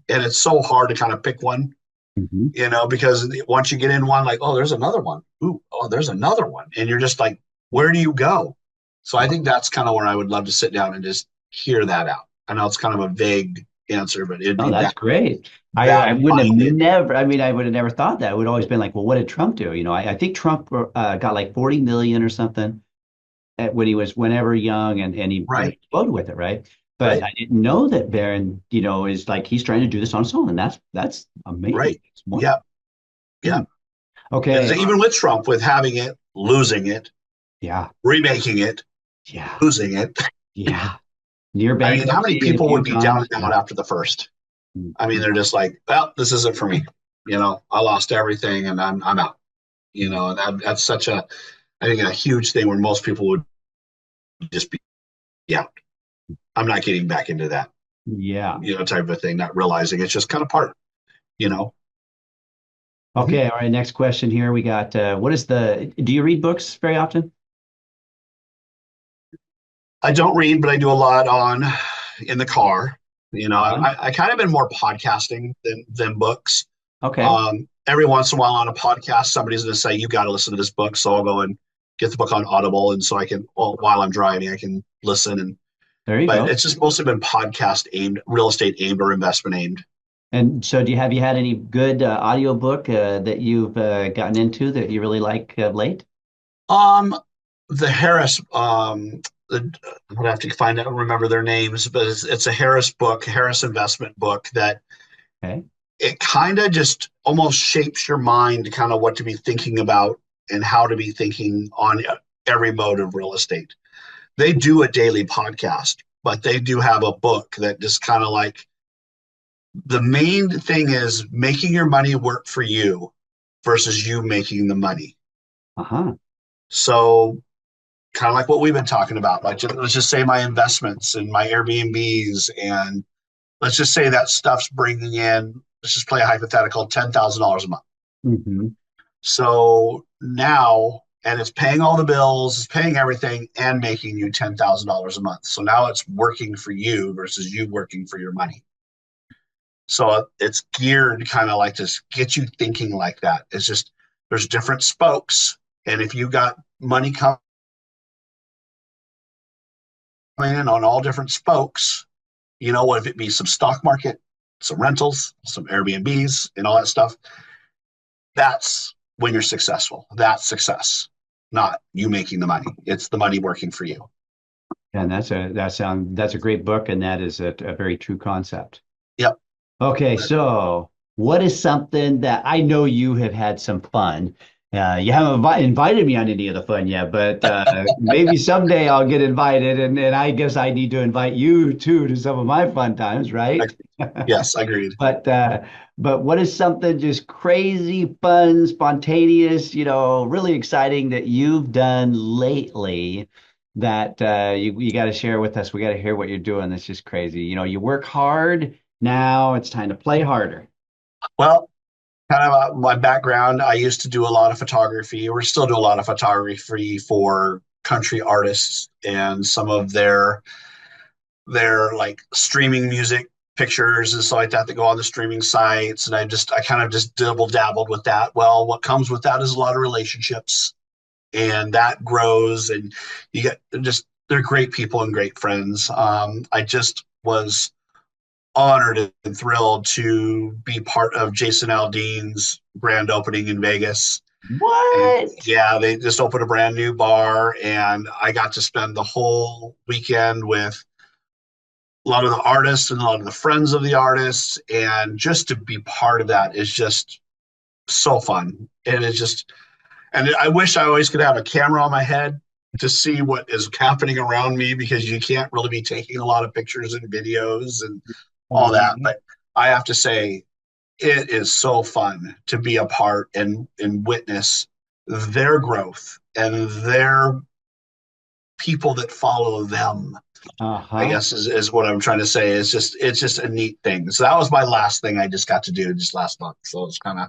and it's so hard to kind of pick one, Mhm. because once you get in one, like, oh, there's another one. Ooh, oh, there's another one, and you're just like, where do you go? So I think that's kind of where I would love to sit down and just hear that out. I know it's kind of a vague answer, but it'd Oh, be that's great. I that wouldn't have minded. never, I mean, I would have never thought that. It would always been like, well, what did Trump do? I think Trump got like 40 million or something when he was whenever young and he Right, exploded with it, right? But right, I didn't know that Barron, is like he's trying to do this on his own, and that's amazing. right. It's Yeah, wonderful. yeah. Hmm. And Okay. so even with Trump, with having it, losing it, Yeah. remaking it, Yeah. losing it. Yeah. Near I mean, how many bankruptcy a people few would be down times. and out Yeah. after the first? Mm. I mean, they're just like, well, this isn't for me. I lost everything and I'm out. And that's such I think a huge thing where most people would just be, yeah, I'm not getting back into that, Yeah. type of thing, not realizing it's just kind of part, you know. Mhm. Okay. All right. Next question here. We got do you read books very often? I don't read, but I do a lot on in the car. Uh-huh. I kind of been more podcasting than books. Okay. Every once in a while on a podcast, somebody's going to say, you got to listen to this book. So I'll go and get the book on Audible. And so I can, well, while I'm driving, I can listen. There you But go. it's just mostly been podcast aimed, real estate aimed or investment aimed. And so, have you had any good audiobook that you've gotten into that you really like late? Um, the Harris, I would have to find out, remember their names, but it's a Harris book, Harris investment book that Okay. it kind of just almost shapes your mind, kind of what to be thinking about and how to be thinking on every mode of real estate. They do a daily podcast, but they do have a book that just kind of like the main thing is making your money work for you versus you making the money. Uh-huh. So kind of like what we've been talking about, like let's just say my investments and my Airbnbs, and let's just say that stuff's bringing in, let's just play a hypothetical, $10,000 a month. Mm-hmm. So now, and it's paying all the bills, it's paying everything and making you $10,000 a month. So now it's working for you versus you working for your money. So it's geared kind of like to get you thinking like that. It's just, there's different spokes. And if you got money coming in on all different spokes, you know, what if it be some stock market, some rentals, some Airbnbs and all that stuff, that's when you're successful. That's success, not you making the money. It's the money working for you. And that's a great book, and that is a very true concept. Yep. Okay, so what is something that I know you have had some fun? You haven't invited me on any of the fun yet, but maybe someday I'll get invited, and I guess I need to invite you too to some of my fun times, right? Yes, agreed. But what is something just crazy, fun, spontaneous, really exciting that you've done lately that you got to share with us? We got to hear what you're doing. That's just crazy. You work hard. Now it's time to play harder. Well, kind of my background, I used to do a lot of photography. We're still do a lot of photography for country artists and some of their like streaming music pictures and stuff like that go on the streaming sites. And I kind of just dabbled with that. Well, what comes with that is a lot of relationships, and that grows, and you get they're great people and great friends. I just was honored and thrilled to be part of Jason Aldean's grand opening in Vegas. What? And yeah, they just opened a brand new bar, and I got to spend the whole weekend with a lot of the artists and a lot of the friends of the artists, and just to be part of that is just so fun. And it's just, and I wish I always could have a camera on my head to see what is happening around me, because you can't really be taking a lot of pictures and videos and all that. But I have to say, it is so fun to be a part and witness their growth and their people that follow them. I guess is what I'm trying to say. It's just a neat thing. So that was my last thing I just got to do just last month. So it's kind of,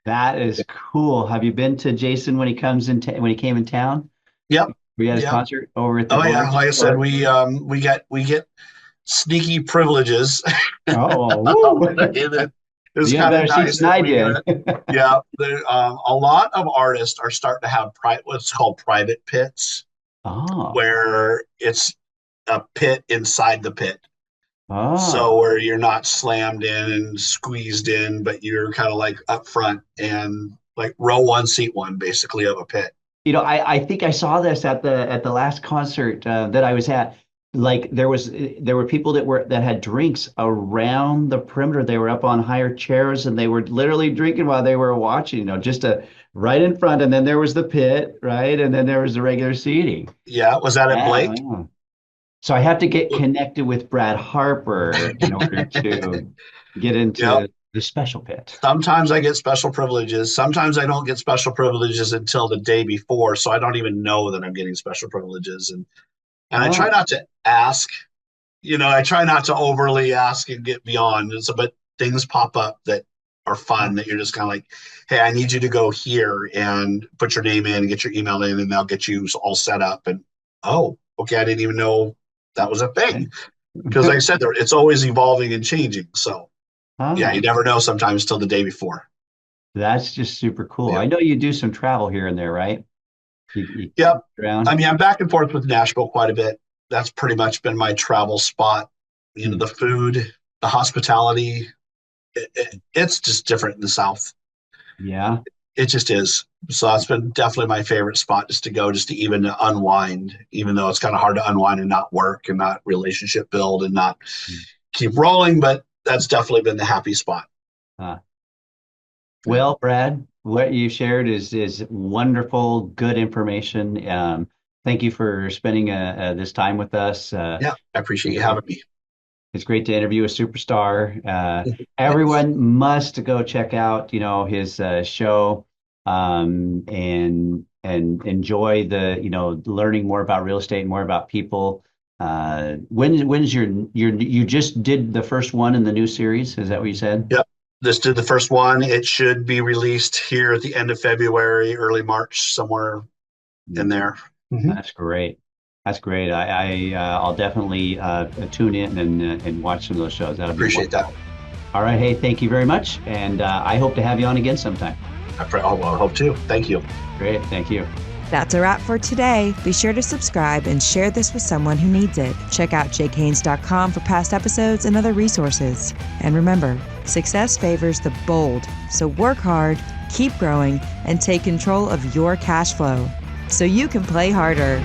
that is cool. Have you been to Jason when he came in town? yep. We had his concert over at the yeah, like I said, we get sneaky privileges. Oh, it was you kind have of better nice. seats than I did. Yeah, a lot of artists are starting to have what's called private pits, where it's a pit inside the pit. So where you're not slammed in and squeezed in, but you're kind of like up front and like row one, seat one, basically, of a pit. I think I saw this at the last concert that I was at. Like there were people that had drinks around the perimeter. They were up on higher chairs and they were literally drinking while they were watching, just right in front. And then there was the pit, right? And then there was the regular seating. Yeah. Was that at Blake? Yeah. So I have to get connected with Brad Harper in order to get into the special pit. Sometimes I get special privileges. Sometimes I don't get special privileges until the day before. So I don't even know that I'm getting special privileges. And I try not to ask, I try not to overly ask and get beyond. But things pop up that are fun that you're just kind of like, hey, I need you to go here and put your name in and get your email in, and they'll get you all set up. And, oh, okay, I didn't even know that was a thing. Because like I said, it's always evolving and changing. So, yeah, you never know sometimes till the day before. That's just super cool. Yeah. I know you do some travel here and there, right? Yep. I mean, I'm back and forth with Nashville quite a bit. That's pretty much been my travel spot. The food, the hospitality, it's just different in the South. Yeah. It just is. So it's been definitely my favorite spot just to go, just to even unwind, even though it's kind of hard to unwind and not work and not relationship build and not keep rolling. But that's definitely been the happy spot. Well, Brad, what you shared is wonderful, good information. Thank you for spending this time with us. Yeah, I appreciate you It's having me. it's great to interview a superstar. Thanks. Everyone must go check out, his show, and enjoy learning more about real estate, more about people. When's you just did the first one in the new series? Is that what you said? Yep. This did the first one. It should be released here at the end of February, early March, somewhere in there. Mhm. That's great. That's great. I'll definitely tune in and watch some of those shows. That'll be Appreciate that. wonderful. All right. Hey, thank you very much, and I hope to have you on again sometime. I hope to. Thank you. Great. Thank you. That's a wrap for today. Be sure to subscribe and share this with someone who needs it. Check out jakehaynes.com for past episodes and other resources. And remember, success favors the bold. So work hard, keep growing, and take control of your cash flow so you can play harder.